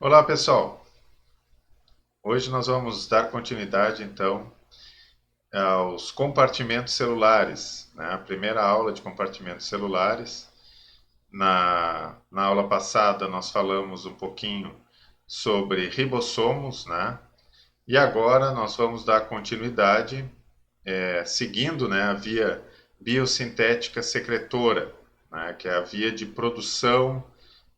Olá pessoal, hoje nós vamos dar continuidade então aos compartimentos celulares, né? A primeira aula de compartimentos celulares. Na aula passada nós falamos um pouquinho sobre ribossomos, né? E agora nós vamos dar continuidade, seguindo, né, a via biosintética secretora, né, que é a via de produção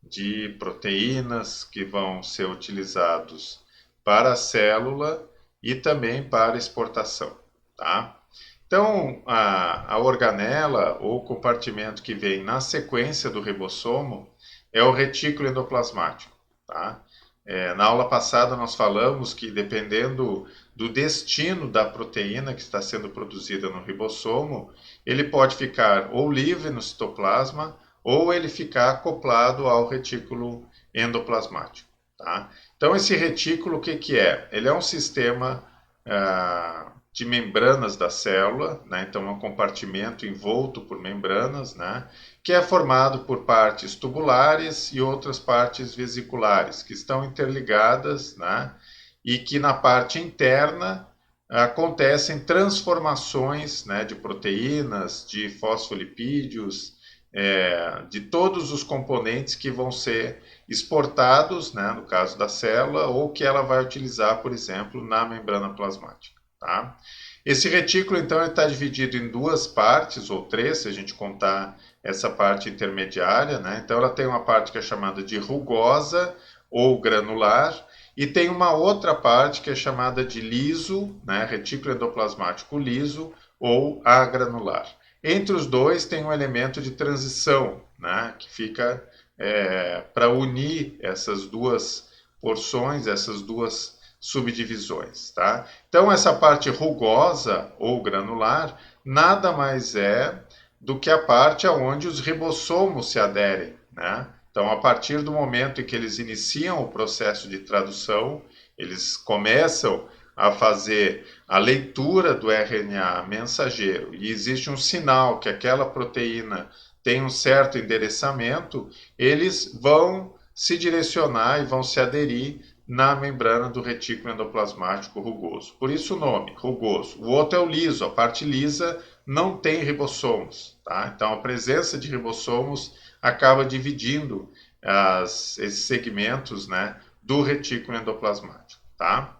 de proteínas que vão ser utilizados para a célula e também para exportação, tá? Então, a organela ou compartimento que vem na sequência do ribossomo é o retículo endoplasmático, tá? Na aula passada nós falamos que dependendo do destino da proteína que está sendo produzida no ribossomo, ele pode ficar ou livre no citoplasma ou ele ficar acoplado ao retículo endoplasmático, tá? Então esse retículo o que que é? Ele é um sistema de membranas da célula, né? Então é um compartimento envolto por membranas, né? Que é formado por partes tubulares e outras partes vesiculares, que estão interligadas, né? E que na parte interna acontecem transformações, né, de proteínas, de fosfolipídios, de todos os componentes que vão ser exportados, né, no caso da célula, ou que ela vai utilizar, por exemplo, na membrana plasmática. Tá? Esse retículo, então, está dividido em duas partes, ou três, se a gente contar essa parte intermediária. Né? Então, ela tem uma parte que é chamada de rugosa ou granular, e tem uma outra parte que é chamada de liso, né? Retículo endoplasmático liso ou agranular. Entre os dois tem um elemento de transição, né? Que fica para unir essas duas porções, essas duas subdivisões. Tá? Então, essa parte rugosa ou granular nada mais é do que a parte onde os ribossomos se aderem. Né? Então, a partir do momento em que eles iniciam o processo de tradução, eles começam a fazer a leitura do RNA mensageiro e existe um sinal que aquela proteína tem um certo endereçamento, eles vão se direcionar e vão se aderir na membrana do retículo endoplasmático rugoso. Por isso o nome, rugoso. O outro é o liso, a parte lisa não tem ribossomos. Tá? Então a presença de ribossomos acaba dividindo esses segmentos, né, do retículo endoplasmático. Tá?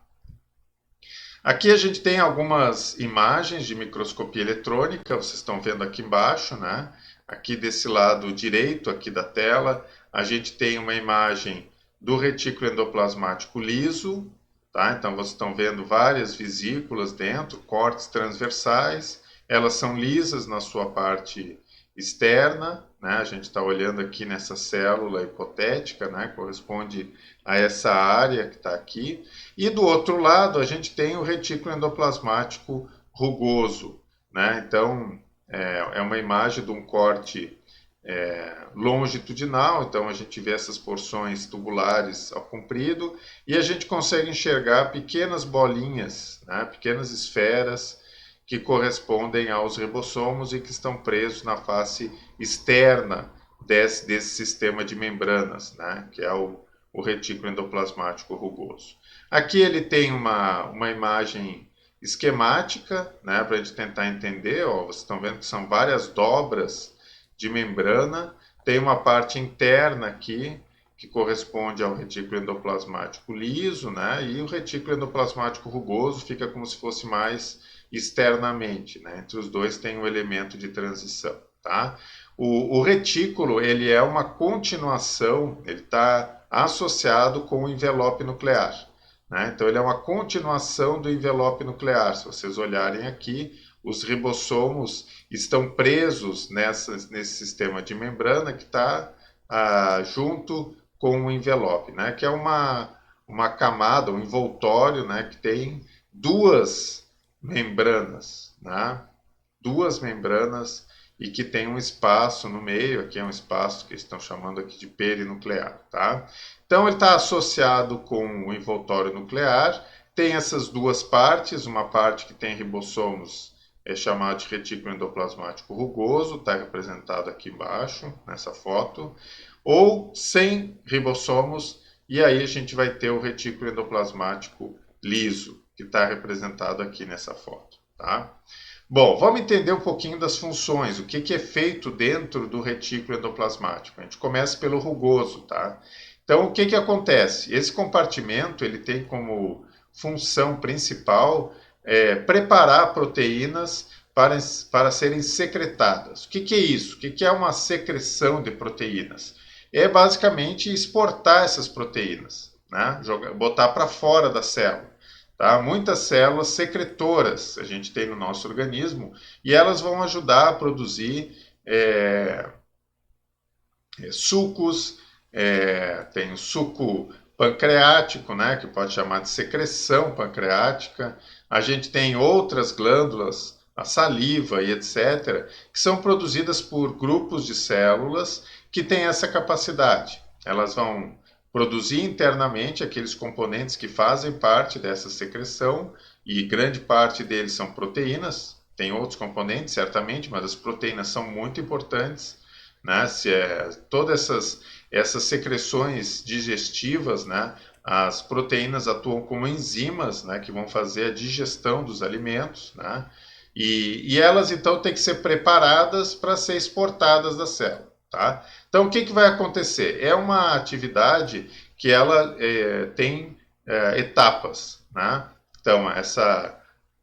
Aqui a gente tem algumas imagens de microscopia eletrônica, vocês estão vendo aqui embaixo, né? Aqui desse lado direito aqui da tela, a gente tem uma imagem do retículo endoplasmático liso, tá? Então vocês estão vendo várias vesículas dentro, cortes transversais, elas são lisas na sua parte externa, né? A gente está olhando aqui nessa célula hipotética, né? Corresponde a essa área que está aqui. E do outro lado, a gente tem o retículo endoplasmático rugoso, né? Então, é uma imagem de um corte longitudinal, então a gente vê essas porções tubulares ao comprido e a gente consegue enxergar pequenas bolinhas, né? Pequenas esferas que correspondem aos ribossomos e que estão presos na face externa desse sistema de membranas, né? Que é o retículo endoplasmático rugoso. Aqui ele tem uma imagem esquemática, né, para a gente tentar entender. Ó, vocês estão vendo que são várias dobras de membrana. Tem uma parte interna aqui, que corresponde ao retículo endoplasmático liso, né, e o retículo endoplasmático rugoso fica como se fosse mais externamente. Né, entre os dois tem um elemento de transição. Tá? O retículo ele é uma continuação, ele está associado com o envelope nuclear. Né? Então, ele é uma continuação do envelope nuclear. Se vocês olharem aqui, os ribossomos estão presos nesse sistema de membrana que está junto com o envelope, né? Que é uma camada, um envoltório, né? Que tem duas membranas, né? Duas membranas e que tem um espaço no meio, aqui é um espaço que estão chamando aqui de perinuclear, tá? Então ele está associado com o envoltório nuclear, tem essas duas partes, uma parte que tem ribossomos é chamado de retículo endoplasmático rugoso, está representado aqui embaixo nessa foto, ou sem ribossomos e aí a gente vai ter o retículo endoplasmático liso, que está representado aqui nessa foto. Tá? Bom, vamos entender um pouquinho das funções, o que é feito dentro do retículo endoplasmático. A gente começa pelo rugoso. Tá? Então, o que acontece? Esse compartimento ele tem como função principal preparar proteínas para serem secretadas. O que é isso? O que é uma secreção de proteínas? É basicamente exportar essas proteínas, né? Botar para fora da célula. Tá? Muitas células secretoras a gente tem no nosso organismo e elas vão ajudar a produzir sucos, tem o suco pancreático, né, que pode chamar de secreção pancreática. A gente tem outras glândulas, a saliva e etc., que são produzidas por grupos de células que têm essa capacidade. Elas vão produzir internamente aqueles componentes que fazem parte dessa secreção, e grande parte deles são proteínas. Tem outros componentes, certamente, mas as proteínas são muito importantes. Né? Todas essas secreções digestivas, né? As proteínas atuam como enzimas, né? Que vão fazer a digestão dos alimentos, né? E elas então têm que ser preparadas para ser exportadas da célula. Tá? Então o que vai acontecer? É uma atividade que ela tem etapas. Né? Então essa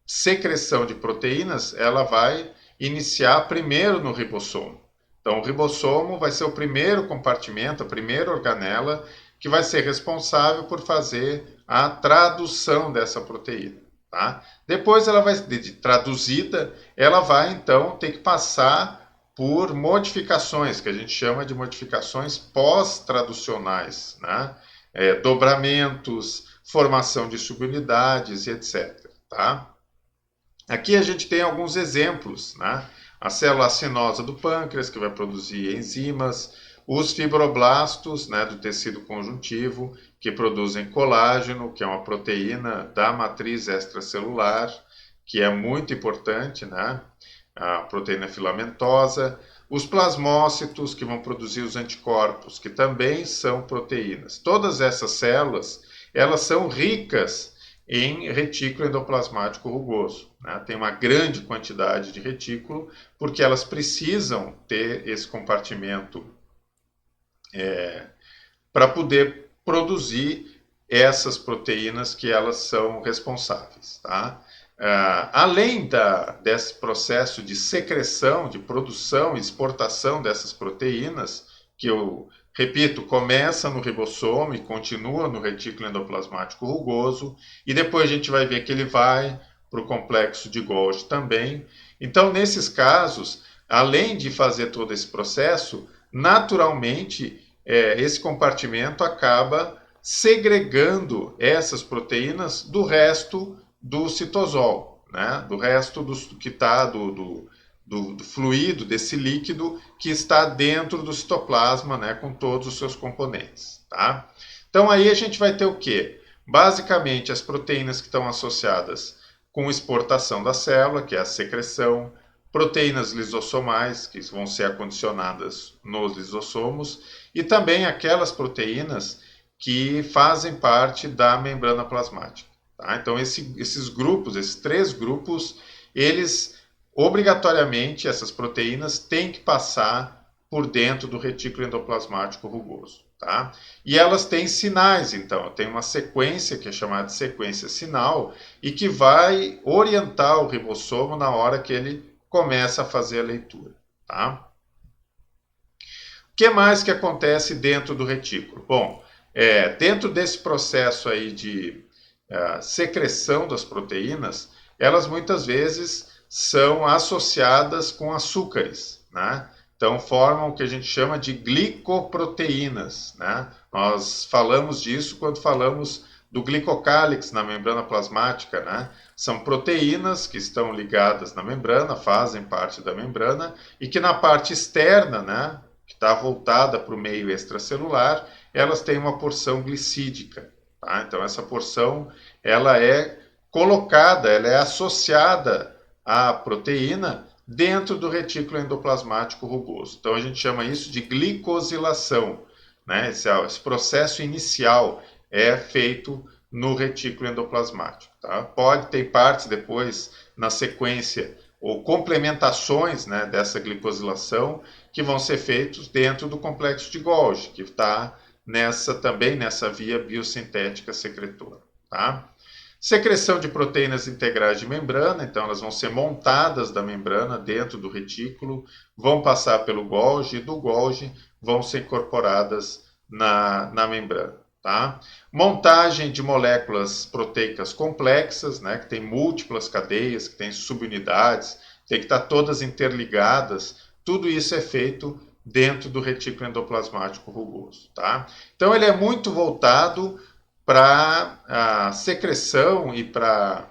secreção de proteínas ela vai iniciar primeiro no ribossomo. Então, o ribossomo vai ser o primeiro compartimento, a primeira organela que vai ser responsável por fazer a tradução dessa proteína. Tá? Depois, ela vai traduzida, ela vai então ter que passar por modificações, que a gente chama de modificações pós-traducionais, né? Dobramentos, formação de subunidades e etc. Tá? Aqui a gente tem alguns exemplos, né? A célula acinosa do pâncreas, que vai produzir enzimas, os fibroblastos, né, do tecido conjuntivo, que produzem colágeno, que é uma proteína da matriz extracelular, que é muito importante, né? A proteína filamentosa, os plasmócitos, que vão produzir os anticorpos, que também são proteínas. Todas essas células, elas são ricas em retículo endoplasmático rugoso. Né? Tem uma grande quantidade de retículo, porque elas precisam ter esse compartimento para poder produzir essas proteínas que elas são responsáveis. Tá? Além desse processo de secreção, de produção e exportação dessas proteínas, que eu repito, começa no ribossomo e continua no retículo endoplasmático rugoso, e depois a gente vai ver que ele vai para o complexo de Golgi também. Então, nesses casos, além de fazer todo esse processo, naturalmente, esse compartimento acaba segregando essas proteínas do resto do citosol, né? Do resto que está do fluido, desse líquido que está dentro do citoplasma, né, com todos os seus componentes. Tá? Então aí a gente vai ter o quê? Basicamente as proteínas que estão associadas com exportação da célula, que é a secreção, proteínas lisossomais, que vão ser acondicionadas nos lisossomos, e também aquelas proteínas que fazem parte da membrana plasmática. Tá? Então esses grupos, esses três grupos, eles obrigatoriamente essas proteínas têm que passar por dentro do retículo endoplasmático rugoso. Tá? E elas têm sinais, então, tem uma sequência que é chamada de sequência sinal e que vai orientar o ribossomo na hora que ele começa a fazer a leitura. Tá? O que mais que acontece dentro do retículo? Bom, dentro desse processo aí de secreção das proteínas, elas muitas vezes são associadas com açúcares, né? Então formam o que a gente chama de glicoproteínas, né? Nós falamos disso quando falamos do glicocálix na membrana plasmática, né? São proteínas que estão ligadas na membrana, fazem parte da membrana e que na parte externa, né, que está voltada para o meio extracelular, elas têm uma porção glicídica. Tá? Então essa porção ela é colocada, ela é associada à proteína dentro do retículo endoplasmático rugoso. Então a gente chama isso de glicosilação. né? Esse processo inicial é feito no retículo endoplasmático. Tá? Pode ter partes depois, na sequência, ou complementações, né, dessa glicosilação que vão ser feitos dentro do complexo de Golgi, que está também nessa via biosintética secretora. Tá? Secreção de proteínas integrais de membrana, então elas vão ser montadas da membrana dentro do retículo, vão passar pelo Golgi e do Golgi vão ser incorporadas na membrana. Tá? Montagem de moléculas proteicas complexas, né, que tem múltiplas cadeias, que tem subunidades, tem que estar todas interligadas. Tudo isso é feito dentro do retículo endoplasmático rugoso. Tá? Então ele é muito voltado para a secreção e para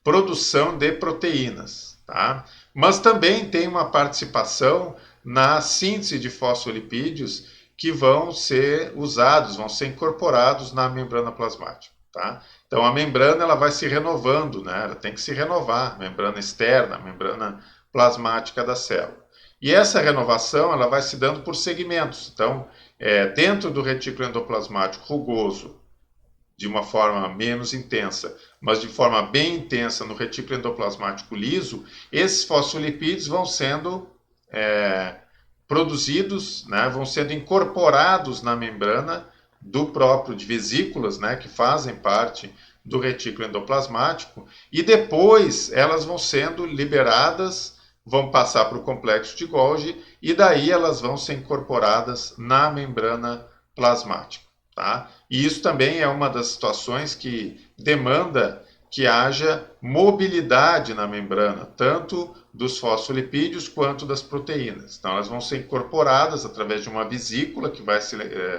produção de proteínas. Tá? Mas também tem uma participação na síntese de fosfolipídios que vão ser usados, vão ser incorporados na membrana plasmática. Tá? Então a membrana ela vai se renovando, né? Ela tem que se renovar, a membrana externa, a membrana plasmática da célula. E essa renovação ela vai se dando por segmentos. Então, dentro do retículo endoplasmático rugoso, de uma forma menos intensa, mas de forma bem intensa no retículo endoplasmático liso, esses fosfolipídios vão sendo produzidos, né, vão sendo incorporados na membrana do próprio, de vesículas, né, que fazem parte do retículo endoplasmático, e depois elas vão sendo liberadas, vão passar para o complexo de Golgi, e daí elas vão ser incorporadas na membrana plasmática. Tá? E isso também é uma das situações que demanda que haja mobilidade na membrana, tanto dos fosfolipídios quanto das proteínas. Então, elas vão ser incorporadas através de uma vesícula que vai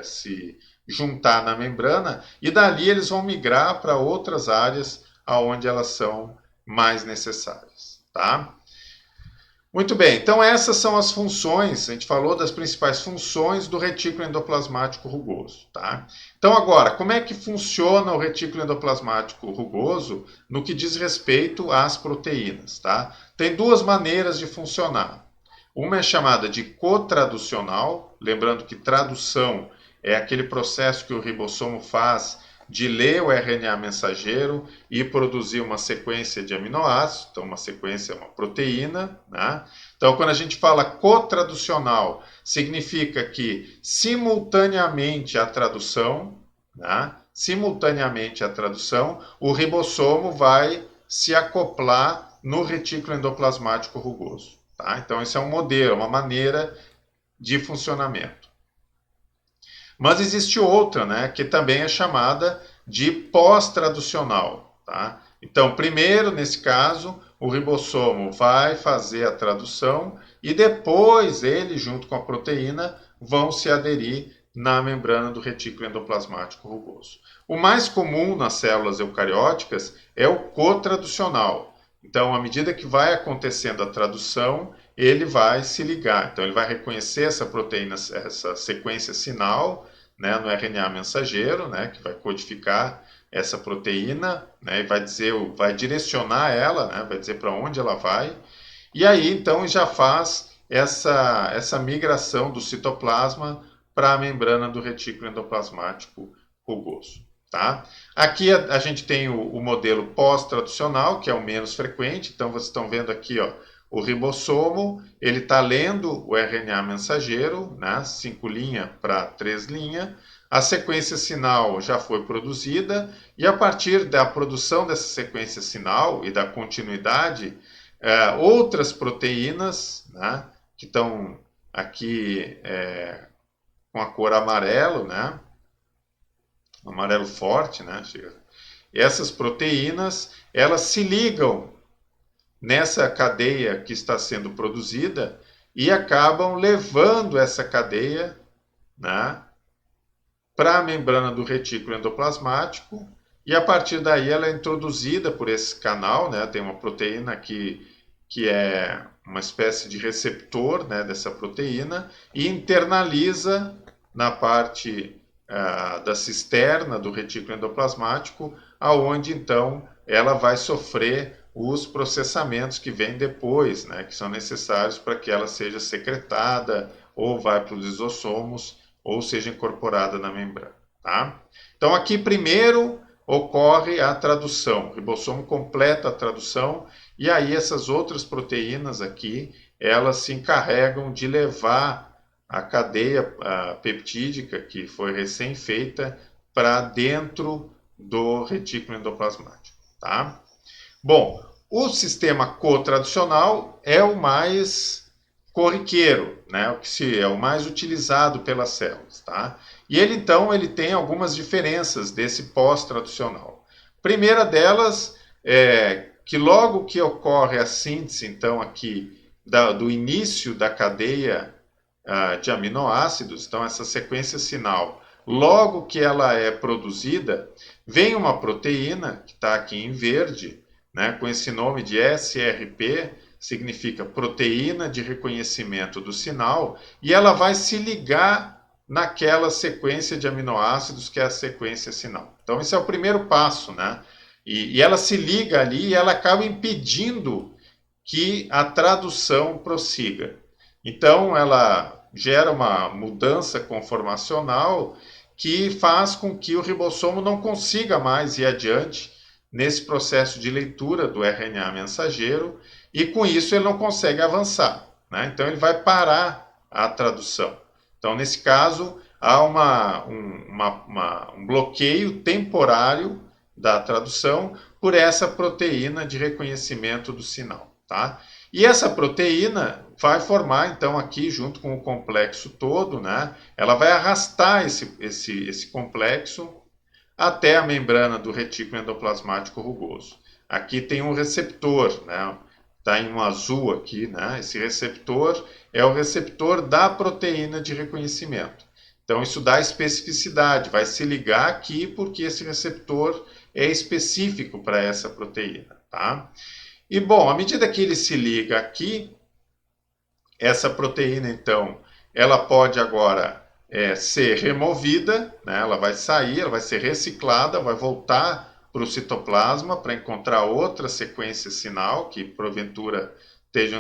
se juntar na membrana e dali eles vão migrar para outras áreas onde elas são mais necessárias. Tá? Muito bem, então essas são as funções, a gente falou das principais funções do retículo endoplasmático rugoso. Tá? Então agora, como é que funciona o retículo endoplasmático rugoso no que diz respeito às proteínas? Tá? Tem duas maneiras de funcionar. Uma é chamada de cotraducional, lembrando que tradução é aquele processo que o ribossomo faz de ler o RNA mensageiro e produzir uma sequência de aminoácidos, então uma sequência é uma proteína. Né? Então, quando a gente fala cotraducional, significa que simultaneamente à tradução, né? O ribossomo vai se acoplar no retículo endoplasmático rugoso. Tá? Então, esse é um modelo, uma maneira de funcionamento. Mas existe outra, né, que também é chamada de pós-traducional. Tá? Então, primeiro, nesse caso, o ribossomo vai fazer a tradução e depois ele, junto com a proteína, vão se aderir na membrana do retículo endoplasmático rugoso. O mais comum nas células eucarióticas é o cotraducional. Então, à medida que vai acontecendo a tradução, ele vai se ligar. Então, ele vai reconhecer essa proteína, essa sequência sinal, né, no RNA mensageiro, né, que vai codificar essa proteína, né, e vai direcionar ela, né, vai dizer para onde ela vai. E aí, então, já faz essa migração do citoplasma para a membrana do retículo endoplasmático rugoso. Tá? Aqui a gente tem o modelo pós-traducional, que é o menos frequente. Então, vocês estão vendo aqui, ó, o ribossomo, ele está lendo o RNA mensageiro, né, 5 linhas para 3 linhas. A sequência sinal já foi produzida e a partir da produção dessa sequência sinal e da continuidade, outras proteínas, né, que estão aqui com a cor amarelo, né, amarelo forte, né, essas proteínas, elas se ligam nessa cadeia que está sendo produzida e acabam levando essa cadeia, né, para a membrana do retículo endoplasmático e a partir daí ela é introduzida por esse canal, né, tem uma proteína que é uma espécie de receptor, né, dessa proteína e internaliza na parte da cisterna do retículo endoplasmático, aonde então ela vai sofrer os processamentos que vêm depois, né, que são necessários para que ela seja secretada ou vai para os lisossomos ou seja incorporada na membrana. Tá? Então aqui primeiro ocorre a tradução, o ribossomo completa a tradução e aí essas outras proteínas aqui, elas se encarregam de levar a cadeia peptídica que foi recém-feita para dentro do retículo endoplasmático. Tá? Bom, o sistema cotradicional é o mais corriqueiro, né? O que é o mais utilizado pelas células, tá? E ele então ele tem algumas diferenças desse pós-traducional. Primeira delas é que logo que ocorre a síntese então aqui do início da cadeia de aminoácidos, então essa sequência sinal, logo que ela é produzida, vem uma proteína que está aqui em verde, né, com esse nome de SRP, significa proteína de reconhecimento do sinal, e ela vai se ligar naquela sequência de aminoácidos que é a sequência sinal. Então esse é o primeiro passo, né? E ela se liga ali e ela acaba impedindo que a tradução prossiga. Então ela gera uma mudança conformacional que faz com que o ribossomo não consiga mais ir adiante nesse processo de leitura do RNA mensageiro e com isso ele não consegue avançar, né? Então ele vai parar a tradução. Então nesse caso há um bloqueio temporário da tradução por essa proteína de reconhecimento do sinal, tá? E essa proteína vai formar, então, aqui, junto com o complexo todo, né? Ela vai arrastar esse complexo até a membrana do retículo endoplasmático rugoso. Aqui tem um receptor, né? Está em um azul aqui, né? Esse receptor é o receptor da proteína de reconhecimento. Então, isso dá especificidade, vai se ligar aqui porque esse receptor é específico para essa proteína, tá? E, bom, à medida que ele se liga aqui, essa proteína, então, ela pode agora ser removida, né? Ela vai sair, ela vai ser reciclada, vai voltar para o citoplasma para encontrar outra sequência sinal que, porventura,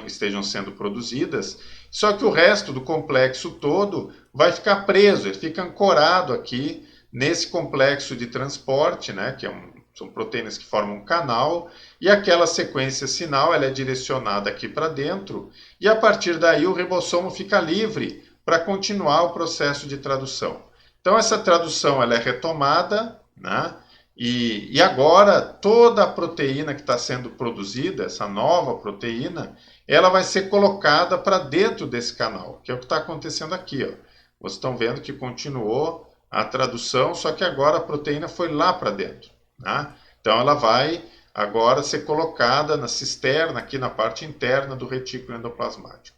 estejam sendo produzidas. Só que o resto do complexo todo vai ficar preso, ele fica ancorado aqui nesse complexo de transporte, né? Que são proteínas que formam um canal, e aquela sequência sinal ela é direcionada aqui para dentro, e a partir daí o ribossomo fica livre para continuar o processo de tradução. Então essa tradução ela é retomada, né? E agora toda a proteína que está sendo produzida, essa nova proteína, ela vai ser colocada para dentro desse canal, que é o que está acontecendo aqui. Ó. Vocês estão vendo que continuou a tradução, só que agora a proteína foi lá para dentro. Né? Então ela vai agora ser colocada na cisterna, aqui na parte interna do retículo endoplasmático.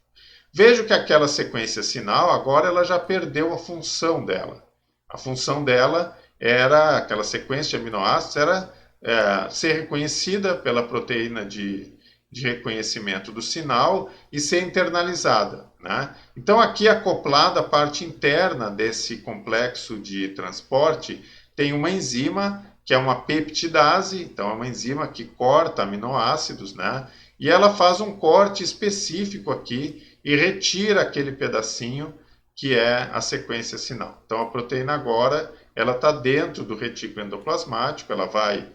Vejo que aquela sequência sinal, agora ela já perdeu a função dela. A função dela era, aquela sequência de aminoácidos, era ser reconhecida pela proteína de reconhecimento do sinal e ser internalizada. Né? Então aqui acoplada a parte interna desse complexo de transporte, tem uma enzima que é uma peptidase, então é uma enzima que corta aminoácidos, né? E ela faz um corte específico aqui e retira aquele pedacinho que é a sequência sinal. Então a proteína agora ela está dentro do retículo endoplasmático, ela vai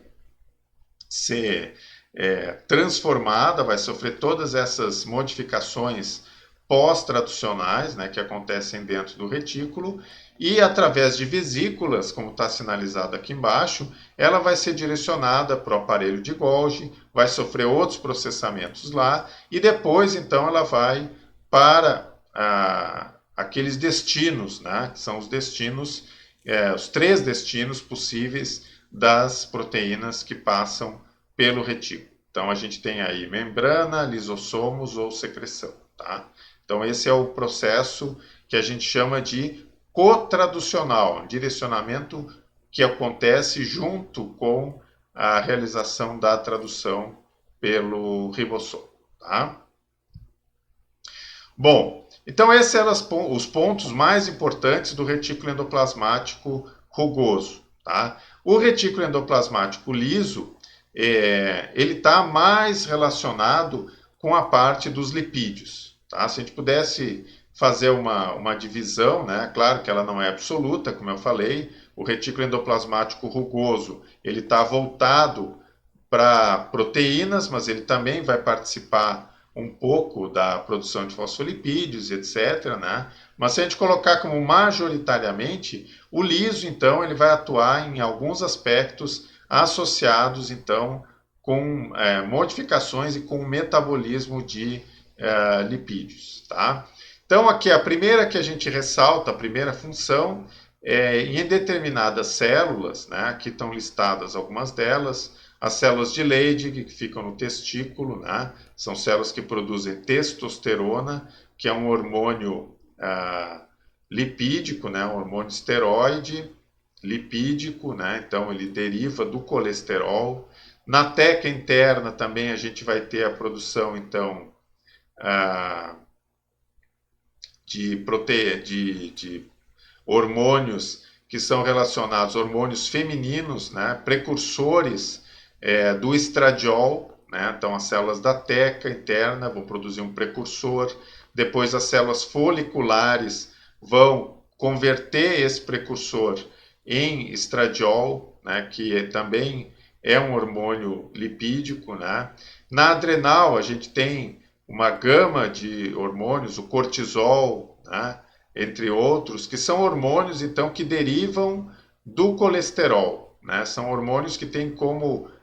ser transformada, vai sofrer todas essas modificações pós-traducionais, né, que acontecem dentro do retículo, e através de vesículas, como está sinalizado aqui embaixo, ela vai ser direcionada para o aparelho de Golgi, vai sofrer outros processamentos lá, e depois, então, ela vai para aqueles destinos, né, que são os destinos, os 3 destinos possíveis das proteínas que passam pelo retículo. Então, a gente tem aí membrana, lisossomos ou secreção, tá? Então, esse é o processo que a gente chama de cotraducional, direcionamento que acontece junto com a realização da tradução pelo ribossomo. Tá? Bom, então esses eram os pontos mais importantes do retículo endoplasmático rugoso. Tá? O retículo endoplasmático liso, ele está mais relacionado com a parte dos lipídios. Tá? Se a gente pudesse fazer uma divisão, né? Claro que ela não é absoluta, como eu falei. O retículo endoplasmático rugoso, ele está voltado para proteínas, mas ele também vai participar um pouco da produção de fosfolipídios, etc., né? Mas se a gente colocar como majoritariamente, o liso, então, ele vai atuar em alguns aspectos associados, então, com modificações e com o metabolismo de lipídios, tá? Então, aqui a primeira que a gente ressalta, a primeira função, em determinadas células, né? Aqui estão listadas algumas delas, as células de Leydig, que ficam no testículo, né? São células que produzem testosterona, que é um hormônio lipídico, né? Um hormônio esteroide lipídico, né? Então ele deriva do colesterol. Na teca interna também a gente vai ter a produção, então, de hormônios que são relacionados, hormônios femininos, né? Precursores do estradiol, né? Então as células da teca interna vão produzir um precursor, depois as células foliculares vão converter esse precursor em estradiol, né? Que também é um hormônio lipídico, né? Na adrenal a gente tem uma gama de hormônios, o cortisol, né? Entre outros, que são hormônios então que derivam do colesterol, né? São hormônios que têm como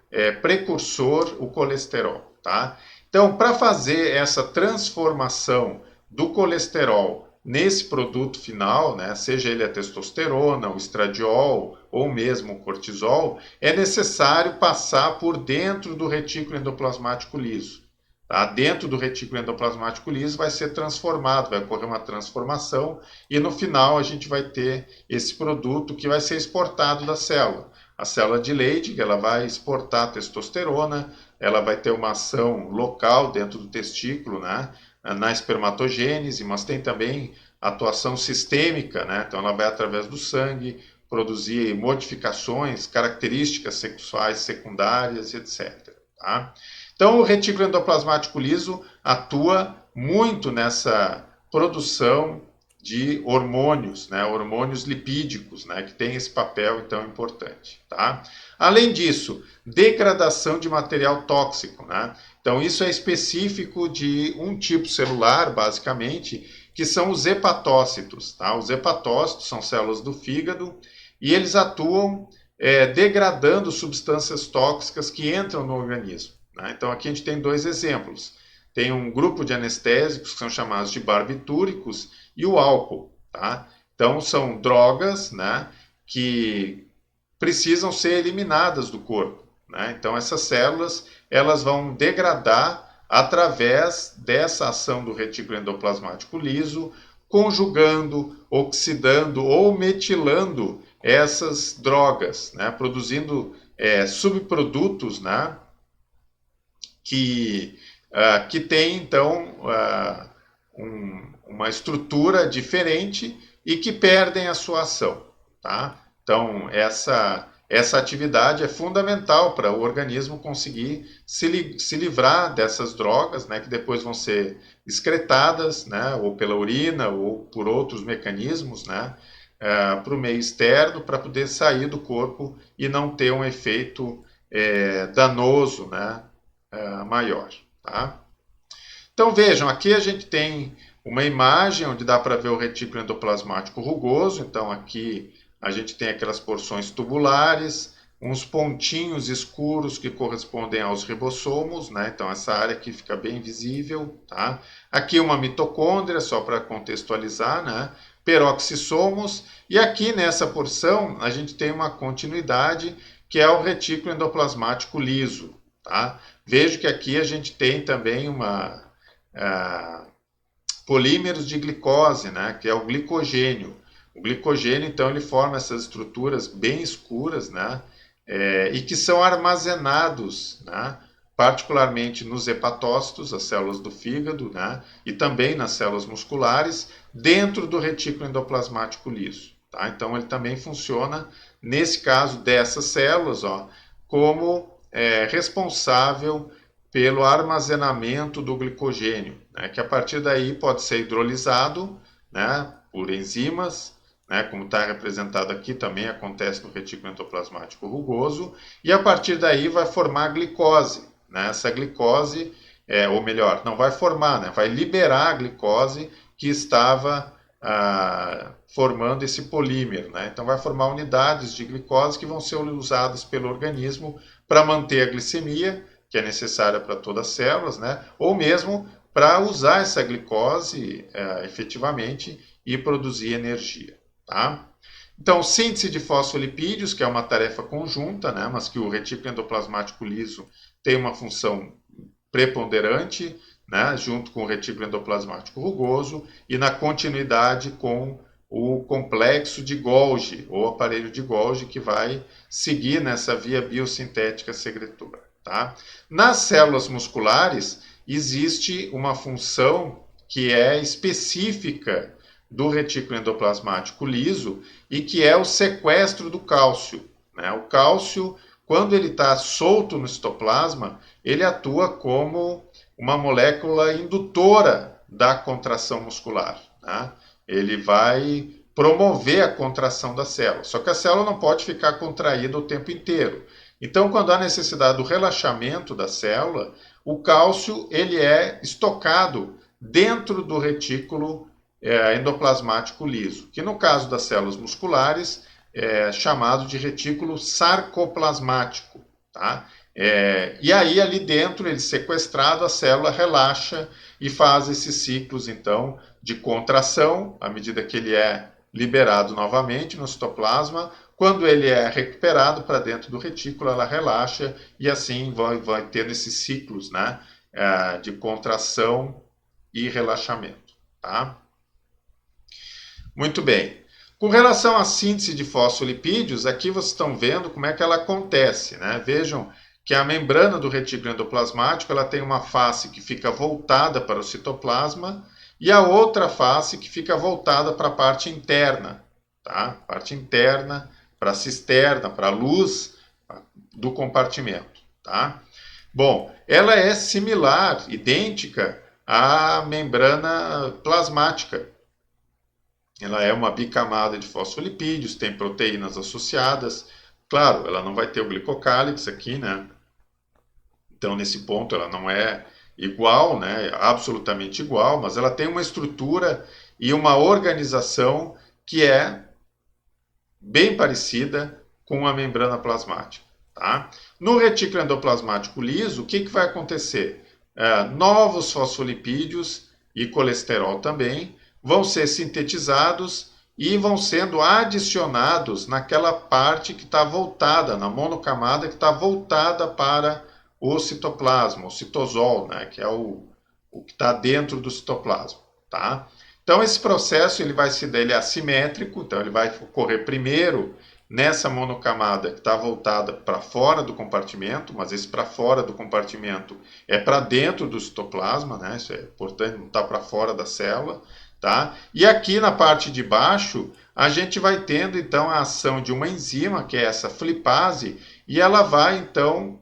precursor o colesterol, tá? Então, para fazer essa transformação do colesterol nesse produto final, né, seja ele a testosterona, o estradiol ou mesmo o cortisol, é necessário passar por dentro do retículo endoplasmático liso. Tá? Dentro do retículo endoplasmático liso vai ser transformado, vai ocorrer uma transformação e no final a gente vai ter esse produto que vai ser exportado da célula. A célula de Leydig, ela vai exportar testosterona, ela vai ter uma ação local dentro do testículo, né, na espermatogênese, mas tem também atuação sistêmica, né, então ela vai através do sangue produzir modificações, características sexuais secundárias, etc. Tá? Então, o retículo endoplasmático liso atua muito nessa produção de hormônios, né, hormônios lipídicos, né, que tem esse papel então importante, tá? Além disso, degradação de material tóxico, né? Então isso é específico de um tipo celular, basicamente, que são os hepatócitos, tá? Os hepatócitos são células do fígado e eles atuam degradando substâncias tóxicas que entram no organismo, né? Então aqui a gente tem dois exemplos. Tem um grupo de anestésicos que são chamados de barbitúricos e o álcool, tá? Então são drogas, né, que precisam ser eliminadas do corpo, né? Então essas células elas vão degradar através dessa ação do retículo endoplasmático liso, conjugando, oxidando ou metilando essas drogas, né, produzindo subprodutos, né, que tem então uma estrutura diferente e que perdem a sua ação, tá? Então essa atividade é fundamental para o organismo conseguir se livrar dessas drogas, né, que depois vão ser excretadas, né, ou pela urina ou por outros mecanismos, né, para o meio externo para poder sair do corpo e não ter um efeito danoso, né, maior. Tá? Então vejam, aqui a gente tem uma imagem onde dá para ver o retículo endoplasmático rugoso. Então aqui a gente tem aquelas porções tubulares, uns pontinhos escuros que correspondem aos ribossomos, né? Então essa área aqui fica bem visível, tá? Aqui uma mitocôndria, só para contextualizar, né? Peroxissomos, e aqui nessa porção a gente tem uma continuidade que é o retículo endoplasmático liso, tá? Vejo que aqui a gente tem também polímeros de glicose, né, que é o glicogênio. O glicogênio, então, ele forma essas estruturas bem escuras, né, e que são armazenados, né, particularmente nos hepatócitos, as células do fígado, né, e também nas células musculares, dentro do retículo endoplasmático liso. Tá? Então, ele também funciona, nesse caso dessas células, ó, como responsável pelo armazenamento do glicogênio, né, que a partir daí pode ser hidrolisado né, por enzimas, né, como está representado aqui, também acontece no retículo endoplasmático rugoso, e a partir daí vai formar glicose. Né? Essa glicose, ou melhor, não vai formar, né, vai liberar a glicose que estava formando esse polímero. Né? Então vai formar unidades de glicose que vão ser usadas pelo organismo para manter a glicemia, que é necessária para todas as células, né? Ou mesmo para usar essa glicose efetivamente e produzir energia. Tá? Então, síntese de fosfolipídios, que é uma tarefa conjunta, né? Mas que o retículo endoplasmático liso tem uma função preponderante, né? Junto com o retículo endoplasmático rugoso e na continuidade com o complexo de Golgi, ou aparelho de Golgi, que vai seguir nessa via biosintética secretora. Tá? Nas células musculares, existe uma função que é específica do retículo endoplasmático liso e que é o sequestro do cálcio. Né? O cálcio, quando ele está solto no citoplasma, ele atua como uma molécula indutora da contração muscular. Né? Ele vai promover a contração da célula. Só que a célula não pode ficar contraída o tempo inteiro. Então, quando há necessidade do relaxamento da célula, o cálcio ele é estocado dentro do retículo endoplasmático liso, que no caso das células musculares é chamado de retículo sarcoplasmático. Tá? E aí ali dentro, ele sequestrado, a célula relaxa e faz esses ciclos então de contração, à medida que ele é liberado novamente no citoplasma. Quando ele é recuperado para dentro do retículo, ela relaxa e assim vai tendo esses ciclos, né, de contração e relaxamento. Tá? Muito bem. Com relação à síntese de fosfolipídios, aqui vocês estão vendo como é que ela acontece. Né? Vejam que a membrana do retículo endoplasmático ela tem uma face que fica voltada para o citoplasma e a outra face que fica voltada para a parte interna. Tá? Parte interna, para a cisterna, para a luz do compartimento. Tá? Bom, ela é similar, idêntica à membrana plasmática. Ela é uma bicamada de fosfolipídios, tem proteínas associadas. Claro, ela não vai ter o glicocálix aqui, né? Então, nesse ponto, ela não é igual, né? Absolutamente igual, mas ela tem uma estrutura e uma organização que é bem parecida com a membrana plasmática. Tá? No retículo endoplasmático liso, o que vai acontecer? Novos fosfolipídios e colesterol também vão ser sintetizados e vão sendo adicionados naquela parte que está voltada, na monocamada que está voltada para o citoplasma, o citosol, né, que é o que está dentro do citoplasma. Tá? Então esse processo ele é assimétrico, então ele vai ocorrer primeiro nessa monocamada que está voltada para fora do compartimento, mas esse para fora do compartimento é para dentro do citoplasma, né? Isso é importante, não está para fora da célula. Tá? E aqui na parte de baixo, a gente vai tendo então a ação de uma enzima, que é essa flipase, e ela vai então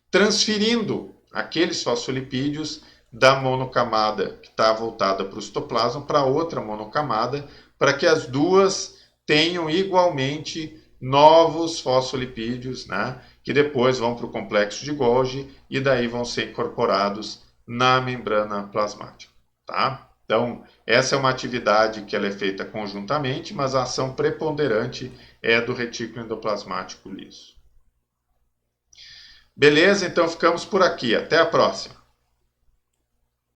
transferindo aqueles fosfolipídios da monocamada que está voltada para o citoplasma para outra monocamada, para que as duas tenham igualmente novos fosfolipídios, né, que depois vão para o complexo de Golgi e daí vão ser incorporados na membrana plasmática. Tá? Então, essa é uma atividade que ela é feita conjuntamente, mas a ação preponderante é do retículo endoplasmático liso. Beleza? Então ficamos por aqui. Até a próxima.